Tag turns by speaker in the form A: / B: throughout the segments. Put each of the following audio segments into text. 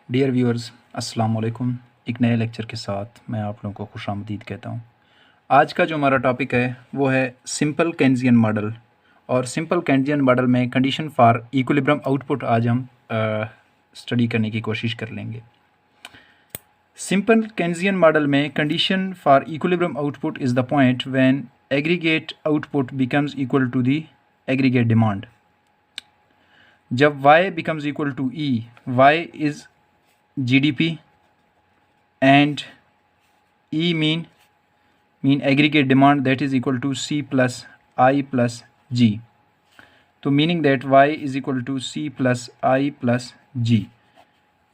A: Dear viewers, अस्सलाम वालेकुम। एक नए लेक्चर के साथ मैं आप लोगों को खुशामदीद कहता हूँ। आज का जो हमारा टॉपिक है वो है सिंपल केन्जियन मॉडल। और सिंपल केन्जियन मॉडल में कंडीशन फॉर इक्विलिब्रियम आउटपुट आज हम स्टडी करने की कोशिश कर लेंगे। सिंपल केन्जियन मॉडल में condition for equilibrium output is the point when aggregate output becomes equal to the aggregate demand. जब y becomes equal to E, y is GDP and E mean aggregate demand, that is equal to C plus I plus G. तो meaning that y is equal to C plus I plus G।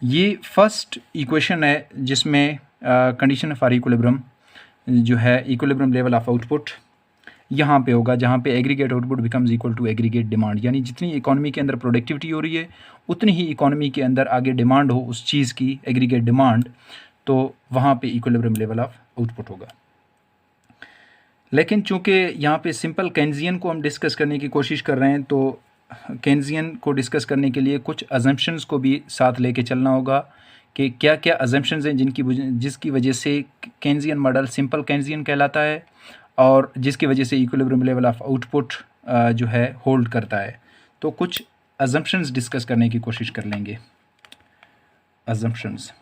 A: ये first equation है जिसमें condition for equilibrium जो है equilibrium level of output यहाँ पे होगा, जहाँ पे aggregate output becomes equal to aggregate demand. यानी जितनी इकोनॉमी के अंदर प्रोडक्टिविटी हो रही है उतनी ही इकोनॉमी के अंदर आगे डिमांड हो उस चीज़ की, एग्रीगेट डिमांड, तो वहाँ पे इक्विलिब्रियम लेवल ऑफ आउटपुट होगा। लेकिन चूंकि यहाँ पे सिंपल केन्जियन को हम डिस्कस करने की कोशिश कर रहे हैं, तो केन्जियन को डिस्कस करने के लिए कुछ अजम्पशंस को भी साथ लेके चलना होगा कि क्या क्या अजम्पशंस हैं जिसकी वजह से केन्जियन मॉडल सिंपल केन्जियन कहलाता है और जिसकी वजह से इक्विलिब्रियम लेवल ऑफ आउटपुट जो है होल्ड करता है। तो कुछ अजम्पशंस डिस्कस करने की कोशिश कर लेंगे। अजम्पशंस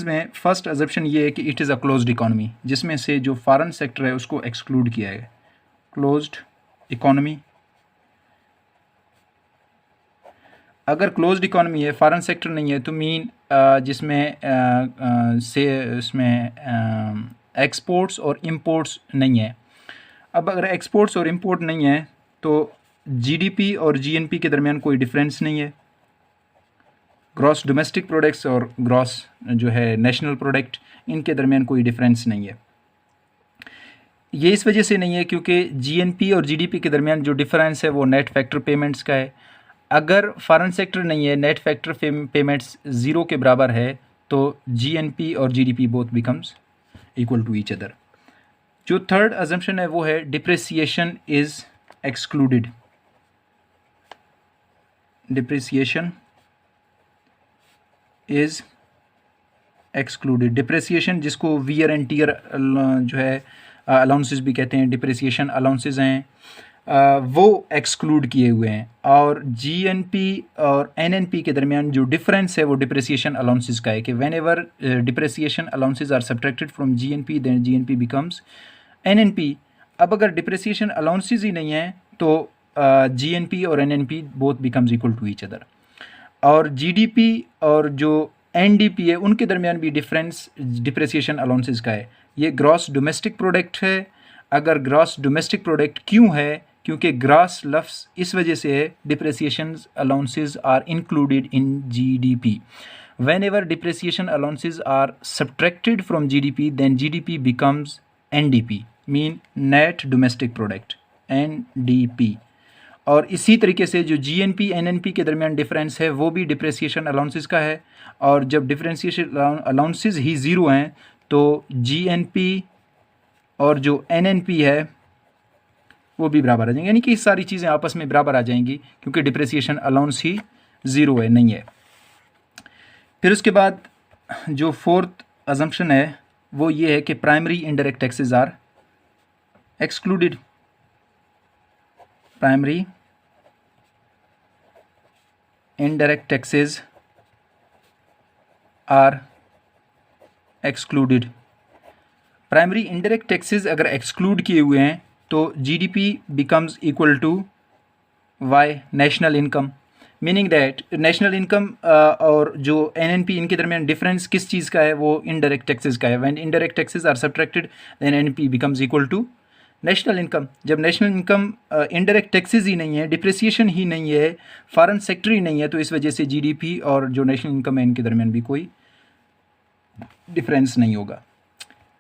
A: में फर्स्ट अजम्पशन ये है कि it is a closed economy, जिसमें से जो फॉरेन सेक्टर है उसको एक्सक्लूड किया है। क्लोज्ड इकोनॉमी, अगर क्लोज्ड इकोनॉमी है, फॉरेन सेक्टर नहीं है, तो मीन जिसमें से इसमें एक्सपोर्ट्स और इंपोर्ट्स नहीं है। अब अगर एक्सपोर्ट्स और इंपोर्ट नहीं है तो जीडीपी और जीएनपी के दरमियान कोई डिफरेंस नहीं है। ग्रॉस डोमेस्टिक प्रोडक्ट्स और ग्रॉस जो है नेशनल प्रोडक्ट, इनके दरमियान कोई डिफरेंस नहीं है। ये इस वजह से नहीं है क्योंकि जीएनपी और जीडीपी के दरमियान जो डिफरेंस है वो नेट फैक्टर पेमेंट्स का है। अगर फॉरेन सेक्टर नहीं है, नेट फैक्टर पेमेंट्स ज़ीरो के बराबर है, तो जीएनपी और GDP both becomes equal to each other. जो थर्ड अजम्पशन है वो है depreciation is excluded. Depreciation is excluded. Depreciation जिसको वियर एंड टीयर जो है अलाउंसेस भी कहते हैं, डिप्रिसिएशन अलाउंसेस हैं, वो एक्सक्लूड किए हुए हैं। और जीएनपी और एनएनपी के दरमियान जो डिफरेंस है वो डिप्रिसिएशन अलाउंसेस का है कि whenever depreciation allowances are subtracted from GNP then GNP becomes NNP. अब अगर डिप्रिसिएशन अलाउंसेस ही नहीं है तो जीएनपी और NNP both becomes equal to each other. और जीडीपी और जो एनडीपी है उनके दरमियान भी डिफरेंस डिप्रिसिएशन अलाउंसेस का है। ये ग्रॉस डोमेस्टिक प्रोडक्ट है। अगर ग्रॉस डोमेस्टिक प्रोडक्ट क्यों है? क्योंकि ग्रॉस लफ्ज़ इस वजह से है depreciation allowances are included in GDP. whenever depreciation allowances are subtracted from GDP then GDP becomes NDP, mean net domestic product, NDP। और इसी तरीके से जो जीएनपी एनएनपी के दरमियान डिफरेंस है वो भी डिप्रिसिएशन अलाउंसेस का है। और जब डिफरेंशिएशन अलाउंसेस ही ज़ीरो हैं तो जीएनपी और जो एनएनपी है वो भी बराबर आ जाएंगे, यानी कि सारी चीज़ें आपस में बराबर आ जाएंगी क्योंकि डिप्रिसिएशन अलाउंस ही ज़ीरो है, नहीं है। फिर उसके बाद जो फोर्थ अजम्पशन है वो ये है कि primary indirect taxes are excluded. Primary indirect taxes are excluded. Primary indirect taxes अगर एक्सक्लूड किए हुए हैं तो GDP becomes equal to Y national income, meaning that national income और जो एनएनपी इनके दरमियान डिफरेंस किस चीज़ का है? वो इनडायरेक्ट टैक्सेस का है। When indirect taxes are subtracted then NNP becomes equal to national income. जब नेशनल इनकम इनडायरेक्ट टैक्सेस ही नहीं है, डिप्रिसिएशन ही नहीं है, फॉरेन सेक्टर ही नहीं है, तो इस वजह से जीडीपी और जो नेशनल इनकम है इनके दरमियान भी कोई डिफरेंस नहीं होगा।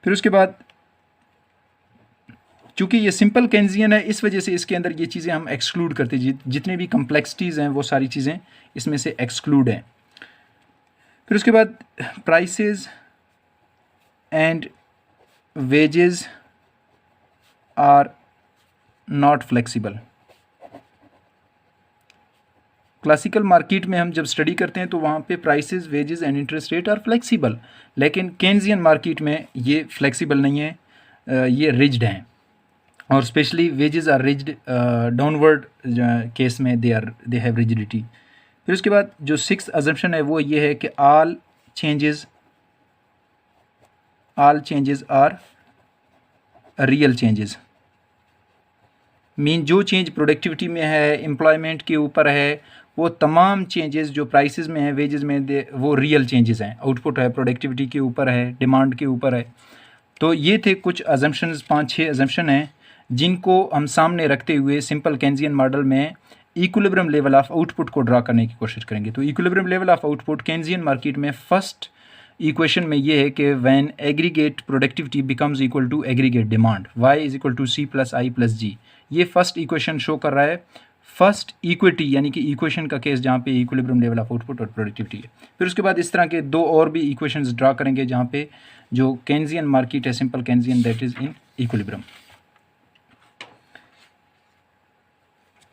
A: फिर उसके बाद चूँकि ये सिंपल केन्जियन है इस वजह से इसके अंदर ये चीज़ें हम एक्सक्लूड करते हैं, जितने भी कम्प्लेक्सिटीज़ हैं वो सारी चीज़ें इसमें से एक्सक्लूड हैं। फिर उसके बाद prices and wages are not flexible. Classical market में हम जब स्टडी करते हैं तो वहाँ पे prices, wages and interest rate are flexible, लेकिन केन्जियन मार्केट में ये फ्लेक्सिबल नहीं है, ये रिज्ड हैं, और specially wages are rigid, downward case में दे हैव रिजिडिटी। फिर उसके बाद जो सिक्स्थ अजम्पशन है वो ये है कि all changes are real changes. Mean जो चेंज प्रोडक्टिविटी में है, एम्प्लॉयमेंट के ऊपर है, वो तमाम चेंजेस जो प्राइसेस में है, वेजेस में, वो रियल चेंजेस हैं। आउटपुट है, प्रोडक्टिविटी के ऊपर है, डिमांड के ऊपर है। तो ये थे कुछ अजम्पशंस, 5-6 अजम्पशन हैं जिनको हम सामने रखते हुए सिंपल केन्जियन मॉडल में इक्विलिब्रियम लेवल ऑफ आउटपुट को ड्रा करने की कोशिश करेंगे। तो equilibrium level of output Keynesian market में फर्स्ट इक्वेशन में ये है कि when aggregate productivity becomes equal to aggregate demand, y is equal to c plus I plus G. ये फर्स्ट इक्वेशन शो कर रहा है फर्स्ट इक्विटी, यानी कि इक्वेशन का केस जहाँ पे इक्विलिब्रियम लेवल ऑफ आउटपुट और प्रोडक्टिविटी है। फिर उसके बाद इस तरह के 2 और भी इक्वेशंस ड्रा करेंगे जहाँ पे जो केन्जियन मार्केट है, simple Keynesian, that is in equilibrium.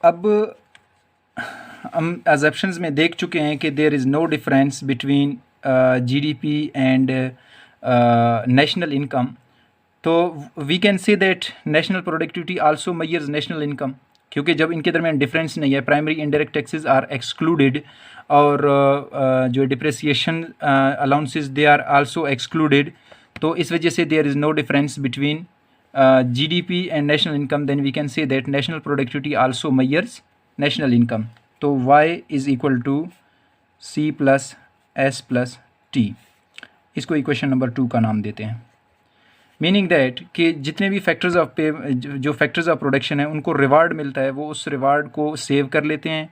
A: अब हम अजम्पशंस में देख चुके हैं कि there is no difference between GDP and national income. तो we can say that national productivity also measures national income, क्योंकि जब इनके दरमियान डिफरेंस नहीं है, primary indirect taxes are excluded, और जो depreciation allowances they are also excluded. तो इस वजह से there is no difference between GDP and national income, then we can say that national productivity also measures national income. तो y is equal to c plus S plus T. इसको equation number 2 का नाम देते हैं। Meaning that कि जितने भी factors of पे, जो फैक्टर्स ऑफ प्रोडक्शन है, उनको रिवार्ड मिलता है, वो उस रिवार्ड को सेव कर लेते हैं,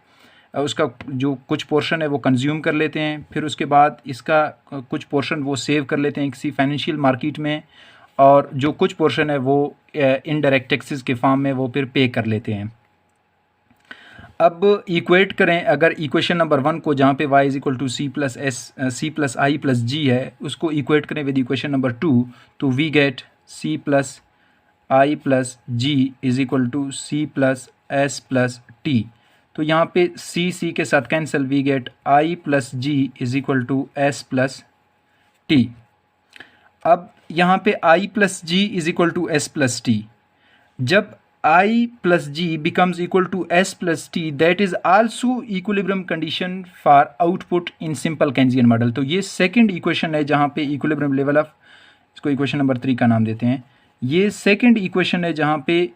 A: उसका जो कुछ पोर्शन है वो कंज्यूम कर लेते हैं, फिर उसके बाद इसका कुछ पोर्शन वो सेव कर लेते हैं किसी फाइनेंशियल मार्केट में, और जो कुछ पोर्शन है वो इनडायरेक्ट टैक्सेस के फॉर्म में वो फिर पे कर लेते हैं। अब इक्वेट करें अगर इक्वेशन नंबर 1 को, जहाँ पे y is equal to c plus I plus G है, उसको इक्वेट करें विद इक्वेशन नंबर 2, तो we get c plus I plus G is equal to c plus S plus T. तो यहाँ पे c के साथ cancel, we get i plus G is equal to S plus T. अब यहाँ पे i plus G is equal to S plus T, जब I plus G becomes equal to S plus T, that is also equilibrium condition for output in simple Keynesian model। तो ये second equation है जहाँ पे equilibrium level of, इसको equation number 3 का नाम देते हैं। ये सेकेंड इक्वेशन है जहाँ पे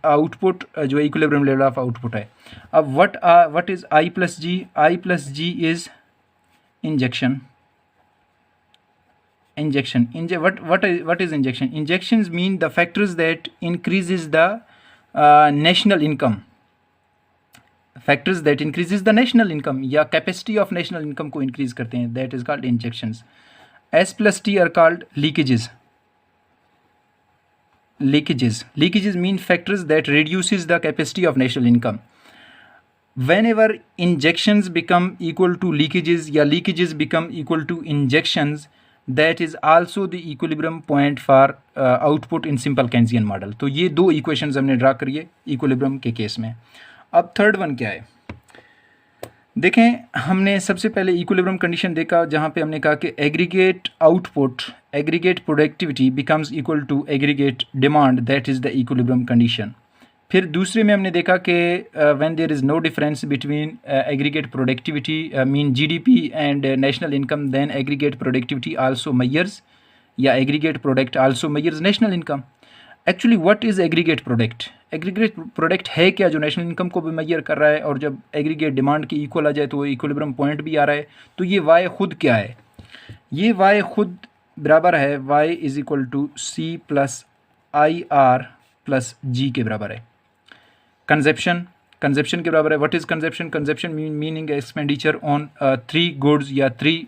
A: आउटपुट जो इक्विलिब्रियम लेवल ऑफ आउटपुट है। अब what is I plus G? I plus G is injection. What is injection? Injections mean the factors that increases the national income, factors that increases the national income या capacity of national income को increase करते हैं, that is called injections. S plus T are called leakages. Leakages mean factors that reduces the capacity of national income. Whenever injections become equal to leakages या leakages become equal to injections, that is also the equilibrium point for output in simple Keynesian model। तो ये 2 equations हमने draw करी है equilibrium के case में। अब third one क्या है, देखें, हमने सबसे पहले इक्विलिब्रियम कंडीशन देखा जहाँ पे हमने कहा कि aggregate output, aggregate productivity becomes equal to aggregate demand, that is the equilibrium condition. फिर दूसरे में हमने देखा कि when there is no difference between aggregate productivity mean GDP and national income, then aggregate productivity also measures या aggregate product also measures national income. Actually what is aggregate product? Aggregate product है क्या जो national income को भी major कर रहा है, और जब एग्रीगेट डिमांड की इक्वल आ जाए तो वो इक्विलिब्रियम पॉइंट भी आ रहा है। तो ये y खुद क्या है? ये y खुद बराबर है y is equal to c plus I R plus G के बराबर है। कंजप्शन के बराबर है। What is consumption meaning expenditure on 3 goods या 3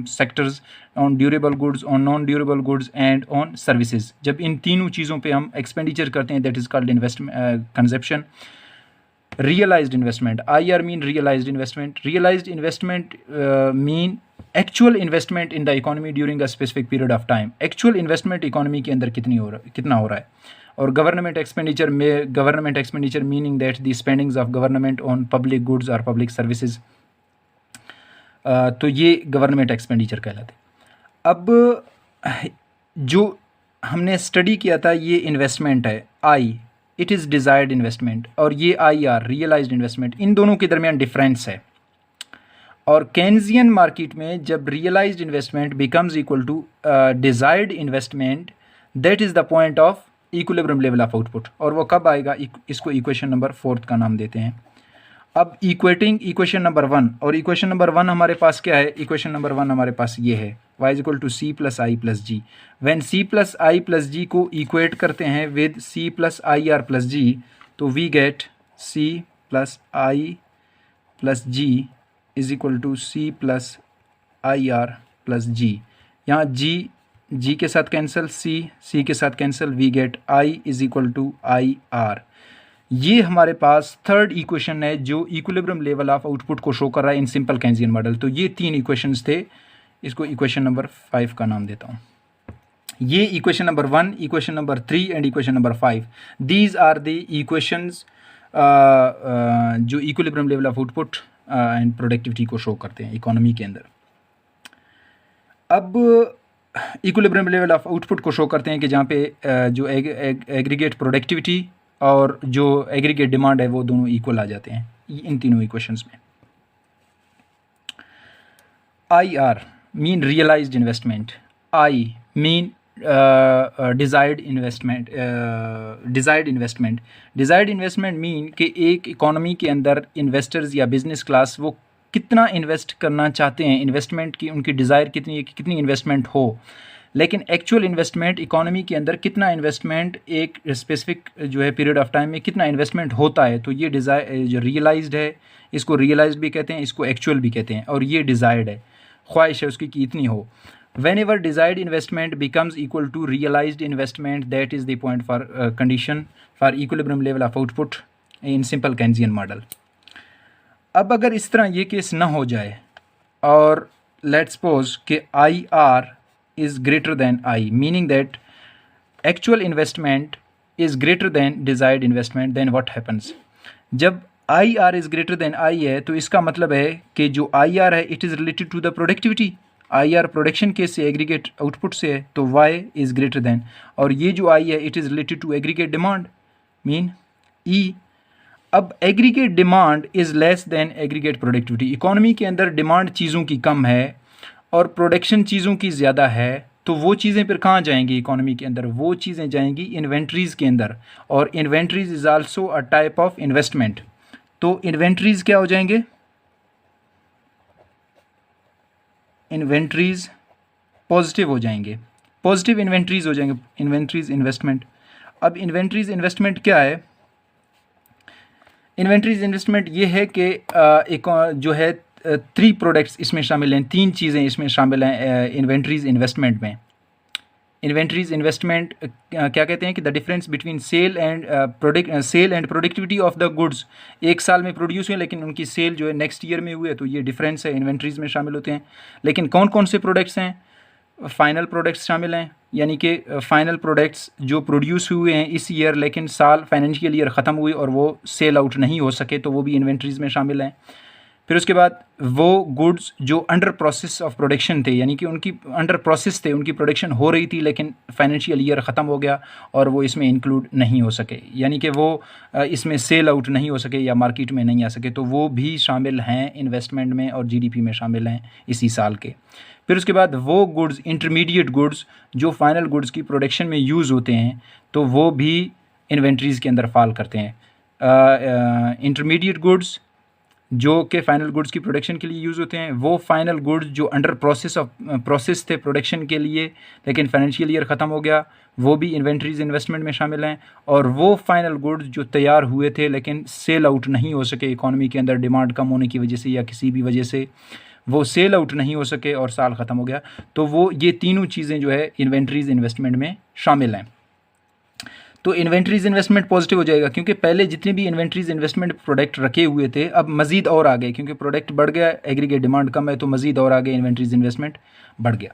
A: sectors, on durable goods, on non durable goods and on services. जब इन तीनों चीज़ों पे हम एक्सपेंडिचर करते हैं, that is called consumption. Realised investment, IR mean realised investment. Realised investment mean actual investment in the economy during a specific period of time. Actual investment economy के अंदर कितना हो रहा है। और government expenditure meaning that the spendings of government on public goods और public services, तो ये गवर्नमेंट एक्सपेंडिचर कहलाते। अब जो हमने स्टडी किया था ये इन्वेस्टमेंट है आई, इट इज़ डिज़ायर्ड इन्वेस्टमेंट, और ये आई आर रियलाइज्ड इन्वेस्टमेंट, इन दोनों के दरमियान डिफरेंस है। और केन्जियन मार्केट में जब realised investment becomes equal to desired investment, that is the point of equilibrium level of output. और वो कब आएगा, इसको इक्वेशन नंबर 4 का नाम देते हैं। अब इक्वेटिंग इक्वेशन नंबर 1, और इक्वेशन नंबर 1 हमारे पास क्या है, इक्वेशन नंबर 1 हमारे पास ये है, y is equal to C plus I plus G. When C plus I plus G को इक्वेट करते हैं with C plus I R plus G, तो we get C plus I plus G is equal to C plus I R plus G. यहाँ G के साथ cancel, C के साथ cancel, we get I is equal to I R. ये हमारे पास third equation है जो इक्विलिब्रियम लेवल ऑफ आउटपुट को शो कर रहा है इन सिंपल केन्जियन मॉडल। तो ये 3 इक्वेशंस थे, इसको इक्वेशन नंबर 5 का नाम देता हूँ। ये equation number 1, equation number 3 and equation number 5, these are the equations जो equilibrium level of output and productivity को शो करते हैं इकोनॉमी के अंदर। अब इक्विलिब्रियम लेवल ऑफ आउटपुट को शो करते हैं कि जहाँ पे जो एग्रीगेट प्रोडक्टिविटी और जो एग्रीगेट डिमांड है वो दोनों इक्वल आ जाते हैं इन तीनों इक्वेशंस में। I R mean realised investment, I mean desired investment, desired investment mean कि एक इकोनॉमी के अंदर इन्वेस्टर्स या बिजनेस क्लास वो कितना इन्वेस्ट करना चाहते हैं, इन्वेस्टमेंट की उनकी डिज़ायर कितनी है कि कितनी इन्वेस्टमेंट हो, लेकिन एक्चुअल इन्वेस्टमेंट इकोनॉमी के अंदर कितना इन्वेस्टमेंट एक स्पेसिफिक जो है पीरियड ऑफ टाइम में कितना इन्वेस्टमेंट होता है। तो ये जो रियलाइज्ड है, इसको रियलाइज्ड भी कहते हैं, इसको एक्चुअल भी कहते हैं, और ये डिज़ायर्ड है, ख्वाहिश है उसकी कि इतनी हो। Whenever desired investment becomes equal to realised investment, that is the point for condition for equilibrium level of output in simple Keynesian model. अब अगर इस तरह ये केस ना हो जाए और लेट्स सपोज कि I R is greater than I, meaning that actual investment is greater than desired investment, then what happens? जब IR is greater than I है तो इसका मतलब है कि जो IR है it is related to the productivity, IR production case से एग्रीगेट आउटपुट से है, तो Y is greater than, और ये जो I है it is related to aggregate demand mean E। अब aggregate demand is less then aggregate productivity, economy के अंदर डिमांड चीज़ों की कम है और प्रोडक्शन चीज़ों की ज़्यादा है, तो वो चीज़ें फिर कहाँ जाएंगी इकोनॉमी के अंदर, वो चीज़ें जाएंगी इन्वेंट्रीज़ के अंदर, और inventories is also a type of investment. तो इन्वेंट्रीज़ क्या हो जाएंगे, इन्वेंट्रीज़ पॉजिटिव हो जाएंगे, पॉजिटिव इन्वेंट्रीज़ हो जाएंगे, इन्वेंट्रीज़ इन्वेस्टमेंट। अब इन्वेंट्रीज़ इन्वेस्टमेंट क्या है, इन्वेंट्रीज़ इन्वेस्टमेंट ये है कि एक जो है 3 प्रोडक्ट्स इसमें शामिल हैं, 3 चीज़ें इसमें शामिल हैं इन्वेंट्रीज़ इन्वेस्टमेंट में। इन्वेंट्रीज़ इन्वेस्टमेंट क्या कहते हैं कि the difference between sale and productivity of the goods, एक साल में प्रोड्यूस हुए लेकिन उनकी सेल जो है नेक्स्ट ईयर में हुई है, तो ये डिफरेंस है, इन्वेंट्रीज़ में शामिल होते हैं। लेकिन कौन कौन से प्रोडक्ट्स हैं, फाइनल प्रोडक्ट्स शामिल हैं, यानी कि फाइनल प्रोडक्ट्स जो प्रोड्यूस हुए हैं इस ईयर लेकिन साल फाइनेंशियल ईयर ख़त्म हुई और वो सेल आउट नहीं हो सके, तो वो भी इन्वेंट्रीज़ में शामिल हैं। फिर उसके बाद वो गुड्स जो अंडर प्रोसेस ऑफ प्रोडक्शन थे, यानी कि उनकी अंडर प्रोसेस थे, उनकी प्रोडक्शन हो रही थी लेकिन फाइनेंशियल ईयर ख़त्म हो गया और वो इसमें इंक्लूड नहीं हो सके, यानी कि वो इसमें सेल आउट नहीं हो सके या मार्केट में नहीं आ सके, तो वो भी शामिल हैं इन्वेस्टमेंट में और जीडीपी में शामिल हैं इसी साल के। फिर उसके बाद वो गुड्स, इंटरमीडिएट गुड्स जो फाइनल गुड्स की प्रोडक्शन में यूज़ होते हैं, तो वो भी इन्वेंट्रीज़ के अंदर फॉल करते हैं। इंटरमीडिएट गुड्स जो कि फाइनल गुड्स की प्रोडक्शन के लिए यूज़ होते हैं, वो फाइनल गुड्स जो अंडर प्रोसेस थे प्रोडक्शन के लिए लेकिन फाइनेंशियल ईयर ख़त्म हो गया, वो भी इन्वेंट्रीज़ इन्वेस्टमेंट में शामिल हैं। और वो फाइनल गुड्स जो तैयार हुए थे लेकिन सेल आउट नहीं हो सके, इकोनॉमी के अंदर डिमांड कम होने की वजह से या किसी भी वजह से वो सेल आउट नहीं हो सके और साल ख़त्म हो गया, तो वो ये तीनों चीज़ें जो है इन्वेंट्रीज़ इन्वेस्टमेंट में शामिल हैं। तो इन्वेंट्रीज़ इन्वेस्टमेंट पॉजिटिव हो जाएगा क्योंकि पहले जितने भी इन्वेंट्रीज़ इन्वेस्टमेंट प्रोडक्ट रखे हुए थे अब मज़ीद और आ गए, क्योंकि प्रोडक्ट बढ़ गया, एग्रीगेट डिमांड कम है तो मज़ीद और आ गए, इन्वेंट्रीज़ इन्वेस्टमेंट बढ़ गया।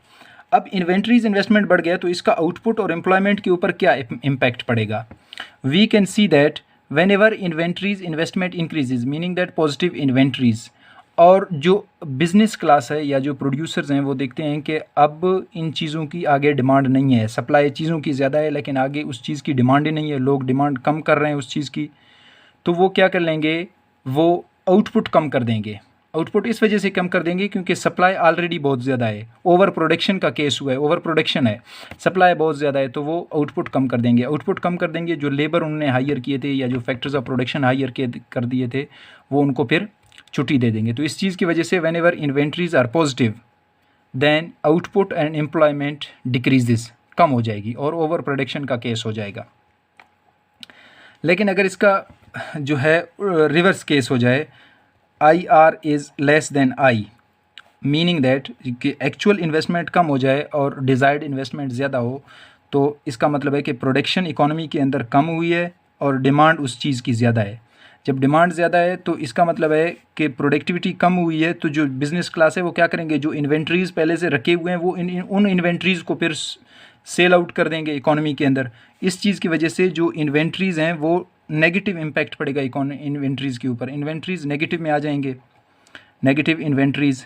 A: अब इन्वेंट्रीज इन्वेस्टमेंट बढ़ गया तो इसका आउटपुट और एम्प्लॉयमेंट के ऊपर क्या इम्पैक्ट पड़ेगा? We can see that whenever inventories investment increases meaning that positive inventories, और जो बिज़नेस क्लास है या जो प्रोड्यूसर्स हैं वो देखते हैं कि अब इन चीज़ों की आगे डिमांड नहीं है, सप्लाई चीज़ों की ज़्यादा है लेकिन आगे उस चीज़ की डिमांड ही नहीं है, लोग डिमांड कम कर रहे हैं उस चीज़ की, तो वो क्या कर लेंगे, वो आउटपुट कम कर देंगे। आउटपुट इस वजह से कम कर देंगे क्योंकि सप्लाई ऑलरेडी बहुत ज़्यादा है, ओवर प्रोडक्शन का केस हुआ है, ओवर प्रोडक्शन है, सप्लाई बहुत ज़्यादा है, तो वो आउटपुट कम कर देंगे। आउटपुट कम कर देंगे, जो लेबर उन्होंने हायर किए थे या जो फैक्टर्स ऑफ प्रोडक्शन हायर कर दिए थे वो उनको फिर छुट्टी दे देंगे। तो इस चीज़ की वजह से whenever inventories are positive then output and employment decreases, कम हो जाएगी और ओवर प्रोडक्शन का केस हो जाएगा। लेकिन अगर इसका जो है रिवर्स केस हो जाए, I R is less than I, meaning that कि एक्चुअल इन्वेस्टमेंट कम हो जाए और डिज़ायर्ड इन्वेस्टमेंट ज़्यादा हो, तो इसका मतलब है कि प्रोडक्शन इकोनॉमी के अंदर कम हुई है और डिमांड उस चीज़ की ज़्यादा है। जब डिमांड ज़्यादा है तो इसका मतलब है कि प्रोडक्टिविटी कम हुई है, तो जो बिज़नेस क्लास है वो क्या करेंगे, जो इन्वेंट्रीज़ पहले से रखे हुए हैं वो उन इन्वेंट्रीज़ को फिर सेल आउट कर देंगे इकोनॉमी के अंदर। इस चीज़ की वजह से जो इन्वेंट्रीज़ हैं वो नेगेटिव इम्पैक्ट पड़ेगा इन्वेंट्रीज़ के ऊपर, इन्वेंट्रीज़ नेगेटिव में आ जाएंगे, नेगेटिव इन्वेंट्रीज़।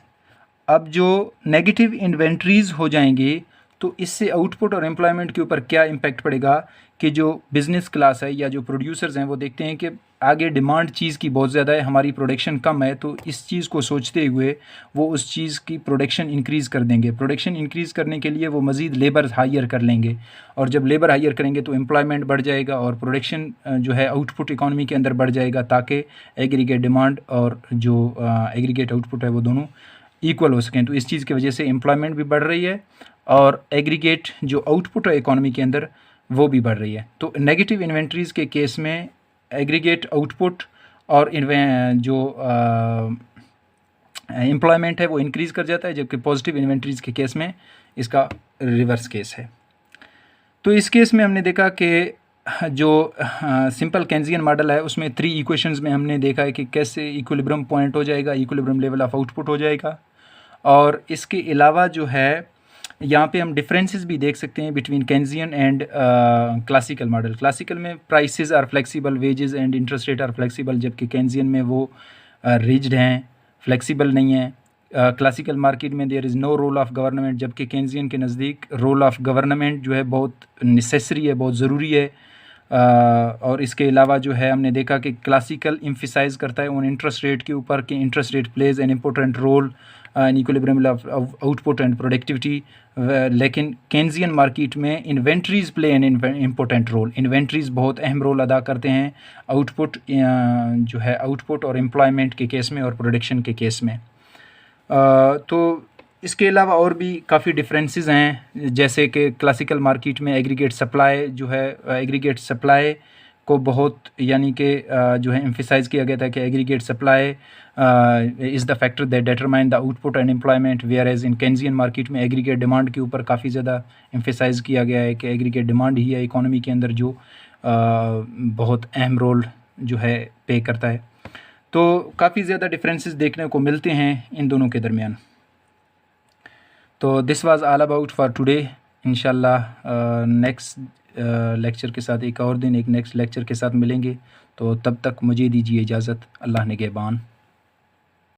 A: अब जो नेगेटिव इन्वेंट्रीज़ हो जाएंगे तो इससे आउटपुट और एम्प्लॉयमेंट के ऊपर क्या इम्पैक्ट पड़ेगा कि जो बिज़नेस क्लास है या जो प्रोड्यूसर्स हैं वो देखते हैं कि आगे डिमांड चीज़ की बहुत ज़्यादा है, हमारी प्रोडक्शन कम है, तो इस चीज़ को सोचते हुए वो उस चीज़ की प्रोडक्शन इंक्रीज़ कर देंगे। प्रोडक्शन इंक्रीज़ करने के लिए वो मज़ीद लेबर हायर कर लेंगे, और जब लेबर हायर करेंगे तो एम्प्लॉयमेंट बढ़ जाएगा और प्रोडक्शन जो है आउटपुट इकॉनमी के अंदर बढ़ जाएगा, ताकि एग्रीगेट डिमांड और जो एग्रीगेट आउटपुट है वो दोनों इक्वल हो सकें। तो इस चीज़ की वजह से एम्प्लॉयमेंट भी बढ़ रही है और एग्रीगेट जो आउटपुट है इकॉनमी के अंदर वो भी बढ़ रही है। तो नेगेटिव इन्वेंट्रीज़ के केस में एग्रीगेट आउटपुट और जो एम्प्लॉयमेंट है वो इंक्रीज़ कर जाता है, जबकि पॉजिटिव इन्वेंट्रीज़ के केस में इसका रिवर्स केस है। तो इस केस में हमने देखा कि जो सिंपल केन्जियन मॉडल है उसमें 3 इक्वेशंस में हमने देखा है कि कैसे इक्विलिब्रियम पॉइंट हो जाएगा, इक्विलिब्रियम लेवल ऑफ आउटपुट हो जाएगा। और इसके अलावा जो है यहाँ पे हम डिफरेंसेस भी देख सकते हैं between Keynesian and classical model. Classical में prices are flexible, wages and interest rate are flexible, जबकि केन्जियन में वो रिजिड हैं, फ्लेक्सिबल नहीं है। क्लासिकल मार्केट में there is no role of government, जबकि केन्जियन के नज़दीक रोल ऑफ गवर्नमेंट जो है बहुत नेसेसरी है, बहुत ज़रूरी है। और इसके अलावा जो है हमने देखा कि क्लासिकल एम्फसाइज़ करता है उन इंटरेस्ट रेट के ऊपर कि interest rate plays an important role in equilibrium of output and productivity, लेकिन केन्जियन मार्केट में inventories play an important role, inventories बहुत अहम रोल अदा करते हैं आउटपुट जो है आउटपुट और एम्प्लॉयमेंट के केस में और प्रोडक्शन के केस में। तो इसके अलावा और भी काफ़ी डिफरेंसेस हैं, जैसे कि क्लासिकल मार्केट में एग्रीगेट सप्लाई जो है, एग्रीगेट सप्लाई को बहुत यानी कि जो है एम्फसाइज़ किया गया था कि aggregate supply is the factor that determine the output and employment, whereas in Keynesian market में एग्रीगेट डिमांड के ऊपर काफ़ी ज़्यादा एम्फसाइज़ किया गया है कि एग्रीगेट डिमांड ही है इकोनॉमी के अंदर जो बहुत अहम रोल जो है पे करता है। तो काफ़ी ज़्यादा डिफरेंसेस देखने को मिलते हैं इन दोनों के दरमियान। तो this was all about for today. इंशाल्लाह नेक्स्ट लेक्चर के साथ एक और दिन एक नेक्स्ट लेक्चर के साथ मिलेंगे, तो तब तक मुझे दीजिए इजाज़त। अल्लाह निगहबान।